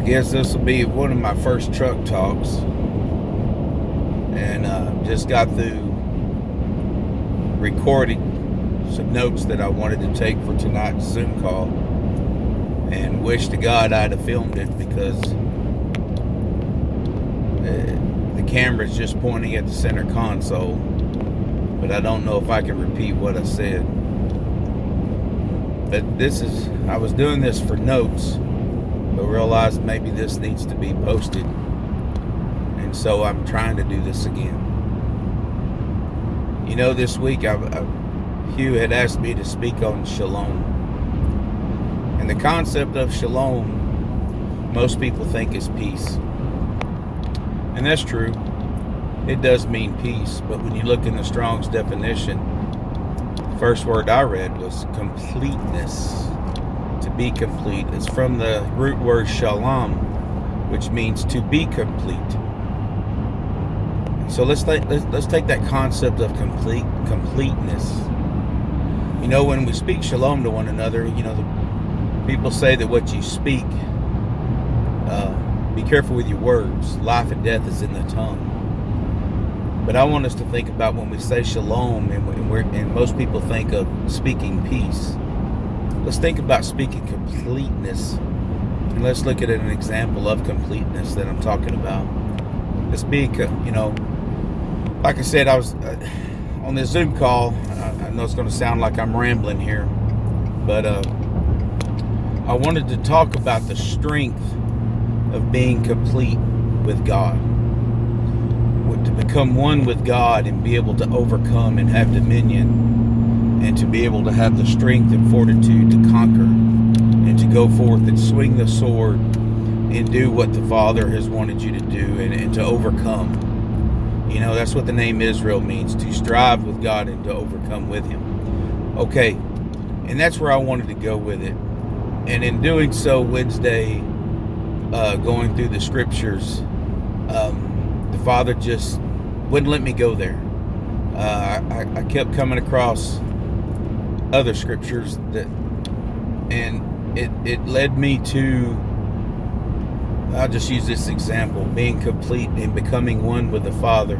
guess this will be one of my first truck talks, and just got through recording some notes that I wanted to take for tonight's Zoom call, and wish to God I'd have filmed it, because the camera's just pointing at the center console, but I don't know if I can repeat what I said. But I was doing this for notes, but realized maybe this needs to be posted, and so I'm trying to do this again. You know, this week Hugh had asked me to speak on Shalom, and the concept of Shalom, most people think is peace, and that's true. It does mean peace, but when you look in the Strong's definition, the first word I read was completeness. To be complete. It's from the root word shalom, which means to be complete. So let's take that concept of completeness. You know, when we speak shalom to one another, you know, the people say that what you speak, be careful with your words. Life and death is in the tongue. But I want us to think about when we say shalom, and most people think of speaking peace. Let's think about speaking completeness, and let's look at an example of completeness that I'm talking about. Let's be, you know, like I said, I was on this Zoom call. I know it's going to sound like I'm rambling here, but I wanted to talk about the strength of being complete with God, to become one with God and be able to overcome and have dominion, and to be able to have the strength and fortitude to conquer and to go forth and swing the sword and do what the Father has wanted you to do, and to overcome. You know, that's what the name Israel means, to strive with God and to overcome with Him. Okay, and that's where I wanted to go with it. And in doing so, Wednesday, going through the scriptures, the Father just wouldn't let me go there. I kept coming across other scriptures and it led me to, I'll just use this example, being complete and becoming one with the Father.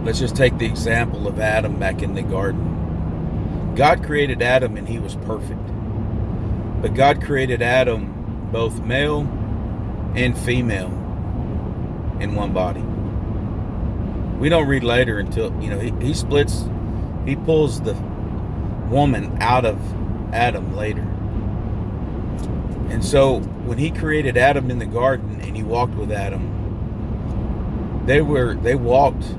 Let's just take the example of Adam back in the garden. God created Adam and he was perfect, but God created Adam both male and female in one body. We don't read later until, you know, he pulls the woman out of Adam later. And so when he created Adam in the garden and he walked with Adam, they walked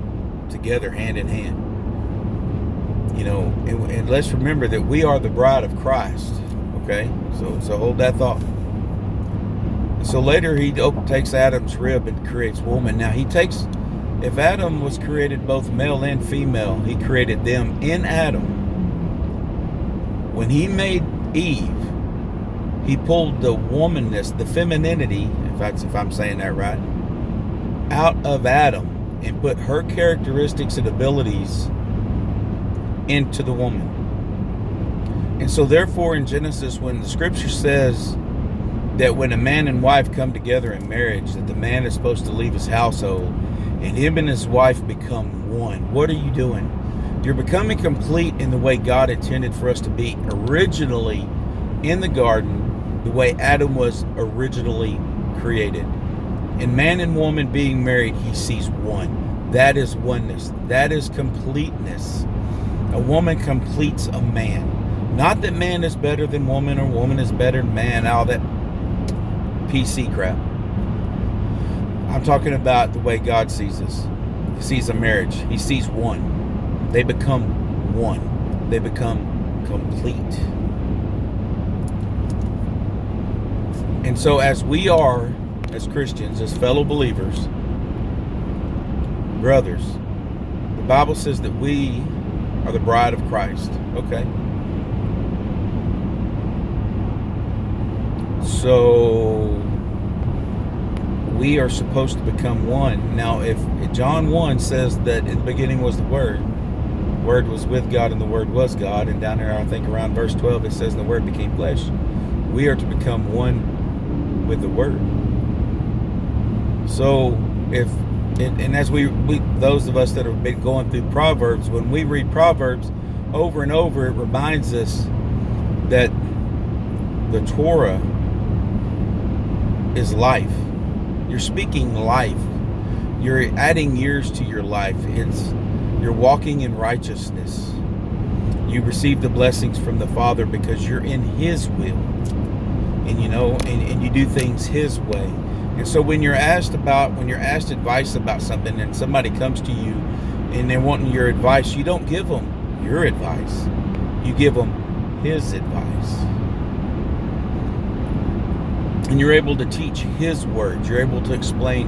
together hand in hand. You know, and let's remember that we are the bride of Christ. Okay? So hold that thought. So later he takes Adam's rib and creates woman. Now if Adam was created both male and female, he created them in Adam. When he made Eve, he pulled the womanness, the femininity, if I'm saying that right, out of Adam and put her characteristics and abilities into the woman. And so therefore in Genesis, when the scripture says that when a man and wife come together in marriage, that the man is supposed to leave his household and him and his wife become one. What are you doing? You're becoming complete in the way God intended for us to be originally in the garden, the way Adam was originally created. And man and woman being married, he sees one. That is oneness. That is completeness. A woman completes a man. Not that man is better than woman or woman is better than man, all that PC crap. I'm talking about the way God sees us. He sees a marriage. He sees one. They become one. They become complete. And so as we are, as Christians, as fellow believers, brothers, the Bible says that we are the bride of Christ. Okay? So we are supposed to become one. Now, if John 1 says that in the beginning was the Word was with God, and the Word was God, and down there, I think around verse 12, it says the Word became flesh. We are to become one with the Word. So and as we those of us that have been going through Proverbs, when we read Proverbs over and over, it reminds us that the Torah is life. You're speaking life. You're adding years to your life. You're walking in righteousness. You receive the blessings from the Father because you're in His will. And and you do things His way. And so when you're asked advice about something, and somebody comes to you and they're wanting your advice, you don't give them your advice. You give them His advice. And you're able to teach His words. You're able to explain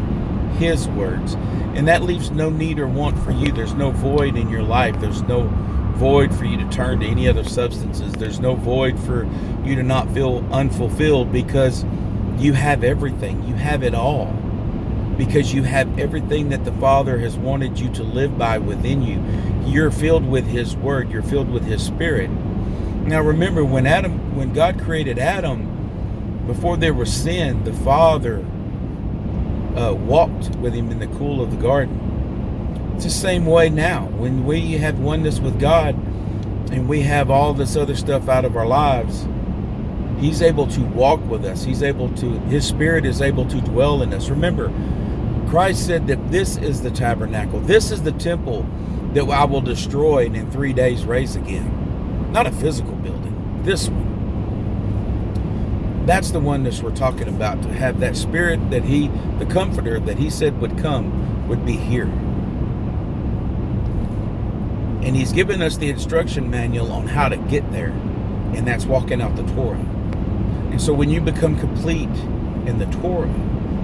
His words. And that leaves no need or want for you. There's no void in your life. There's no void for you to turn to any other substances. There's no void for you to not feel unfulfilled, because you have everything. You have it all. Because you have everything that the Father has wanted you to live by within you. You're filled with His Word. You're filled with His Spirit. Now remember, when God created Adam, before there was sin, the Father walked with him in the cool of the garden. It's the same way now. When we have oneness with God and we have all this other stuff out of our lives, He's able to walk with us. His Spirit is able to dwell in us. Remember, Christ said that this is the tabernacle. This is the temple that I will destroy and in 3 days raise again. Not a physical building. This one. That's the oneness we're talking about. To have that Spirit that the Comforter that He said would come, would be here. And He's given us the instruction manual on how to get there. And that's walking out the Torah. And so when you become complete in the Torah,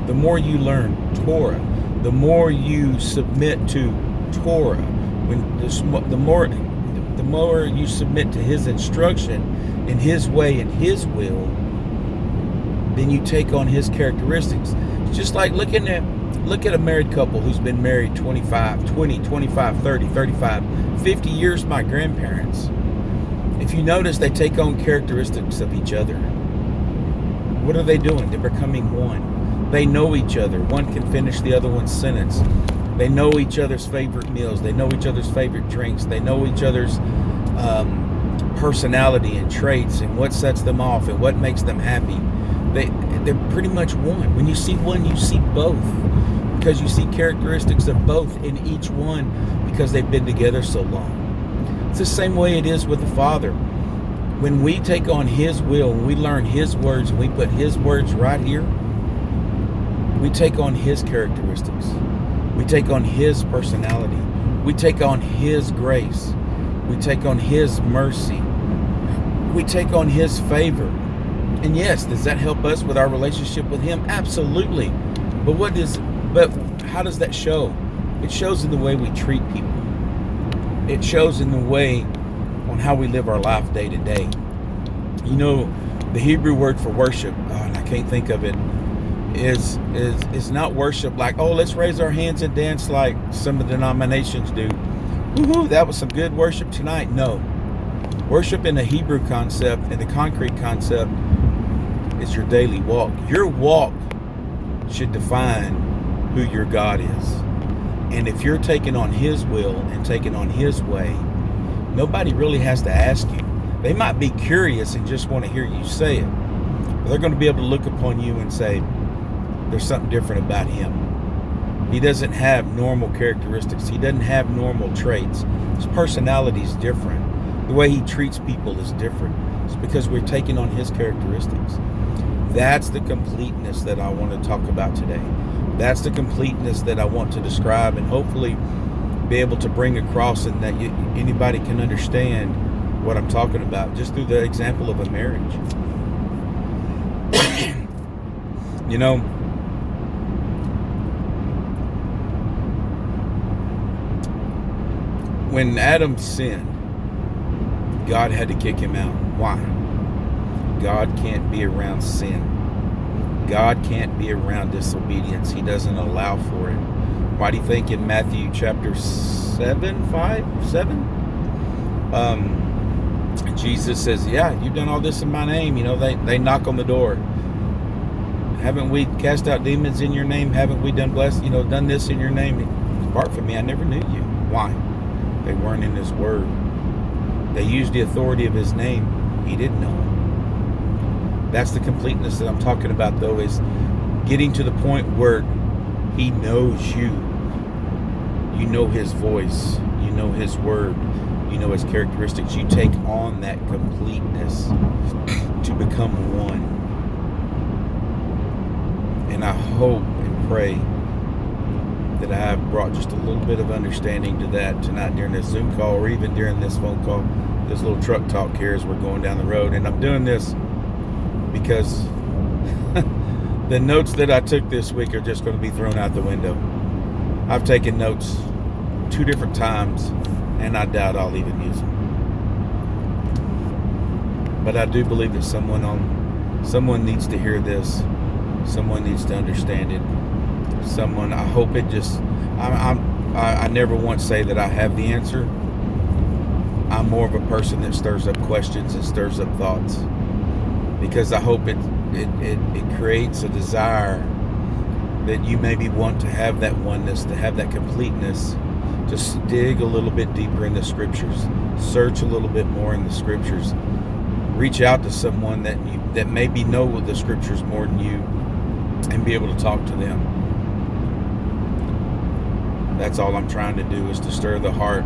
the more you learn Torah, the more you submit to Torah, the more you submit to His instruction in His way and His will, then you take on His characteristics. It's just like look at a married couple who's been married 25, 30, 35, 50 years, my grandparents. If you notice, they take on characteristics of each other. What are they doing? They're becoming one. They know each other. One can finish the other one's sentence. They know each other's favorite meals. They know each other's favorite drinks. They know each other's personality and traits and what sets them off and what makes them happy. They're pretty much one. When you see one, you see both, because you see characteristics of both in each one, because they've been together so long. It's the same way it is with the Father. When we take on His will, when we learn His words, and we put His words right here, we take on His characteristics. We take on His personality. We take on His grace. We take on His mercy. We take on His favor. And yes, does that help us with our relationship with Him? Absolutely. But how does that show? It shows in the way we treat people. It shows in the way on how we live our life day to day. You know, the Hebrew word for worship, and I can't think of it, is not worship like, oh, let's raise our hands and dance like some of the denominations do. Woohoo, that was some good worship tonight. No. Worship in the Hebrew concept and the concrete concept is your daily walk. Your walk should define who your God is. And if you're taking on His will and taking on His way, nobody really has to ask you. They might be curious and just want to hear you say it. But they're going to be able to look upon you and say, there's something different about Him. He doesn't have normal characteristics. He doesn't have normal traits. His personality is different. The way He treats people is different. It's because we're taking on His characteristics. That's the completeness that I want to talk about today. That's the completeness that I want to describe and hopefully be able to bring across, and that anybody can understand what I'm talking about just through the example of a marriage. You know, when Adam sinned, God had to kick him out. Why? God can't be around sin. God can't be around disobedience. He doesn't allow for it. Why do you think in Matthew chapter 7, Jesus says, yeah, you've done all this in my name. You know, they knock on the door. Haven't we cast out demons in your name? Haven't we done done this in your name? Depart from me, I never knew you. Why? They weren't in his word. They used the authority of his name. He didn't know him. That's the completeness that I'm talking about, though, is getting to the point where he knows you. You know his voice. You know his word. You know his characteristics. You take on that completeness to become one. And I hope and pray that I have brought just a little bit of understanding to that tonight during this Zoom call, or even during this phone call, this little truck talk here as we're going down the road. And I'm doing this because the notes that I took this week are just going to be thrown out the window. I've taken notes 2 different times, and I doubt I'll even use them. But I do believe that someone needs to hear this. Someone needs to understand it. I hope it just, I never once say that I have the answer. I'm more of a person that stirs up questions and stirs up thoughts, because I hope it creates a desire that you maybe want to have that oneness, to have that completeness. Just dig a little bit deeper in the scriptures, search a little bit more in the scriptures, reach out to someone that maybe know the scriptures more than you, and be able to talk to them. That's all I'm trying to do, is to stir the heart,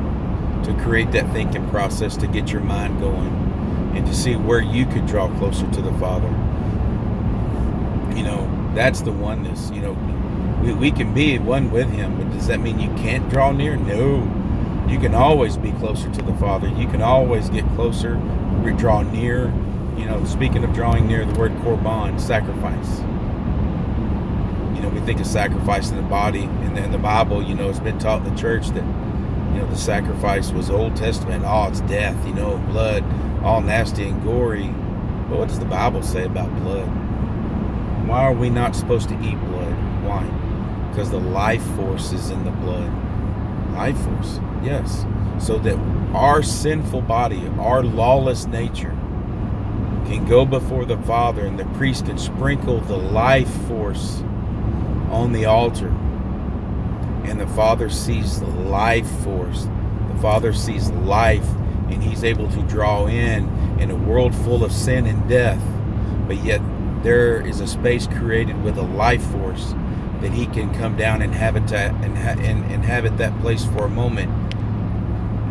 to create that thinking process, to get your mind going, and to see where you could draw closer to the Father. That's the oneness. We can be one with him, but does that mean you can't draw near? No. You can always be closer to the Father. You can always get closer, draw near. Speaking of drawing near, the word korban, sacrifice. We think of sacrifice in the body, and in the Bible, it's been taught in the church that, the sacrifice was Old Testament. Oh, it's death, blood, all nasty and gory. But what does the Bible say about blood? Why are we not supposed to eat blood? Why? Because the life force is in the blood. Life force, yes. So that our sinful body, our lawless nature, can go before the Father, and the priest can sprinkle the life force on the altar, and the Father sees the life force. The Father sees life, and he's able to draw in a world full of sin and death, but yet there is a space created with a life force that he can come down and inhabit that place for a moment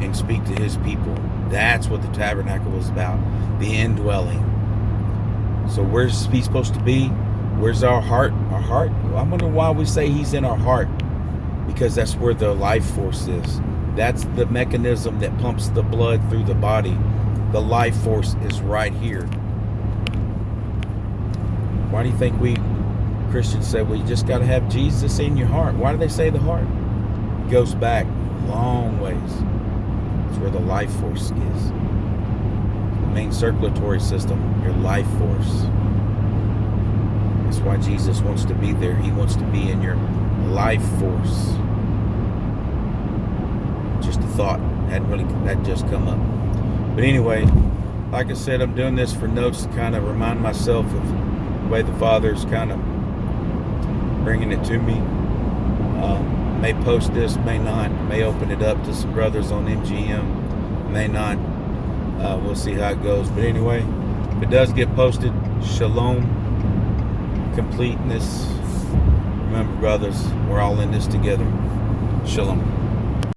and speak to his people. That's what the tabernacle was about, the indwelling. So where's he supposed to be? Where's our heart? Our heart? I wonder why we say he's in our heart. Because that's where the life force is. That's the mechanism that pumps the blood through the body. The life force is right here. Why do you think we Christians say, well, you just got to have Jesus in your heart? Why do they say the heart? It goes back long ways. It's where the life force is. The main circulatory system, your life force. That's why Jesus wants to be there. He wants to be in your life force. Just a thought. That just come up. But anyway, like I said, I'm doing this for notes to kind of remind myself of the way the Father's kind of bringing it to me. May post this, may not. May open it up to some brothers on MGM. May not. We'll see how it goes. But anyway, if it does get posted, Shalom. Completeness. Remember, brothers, we're all in this together. Shalom.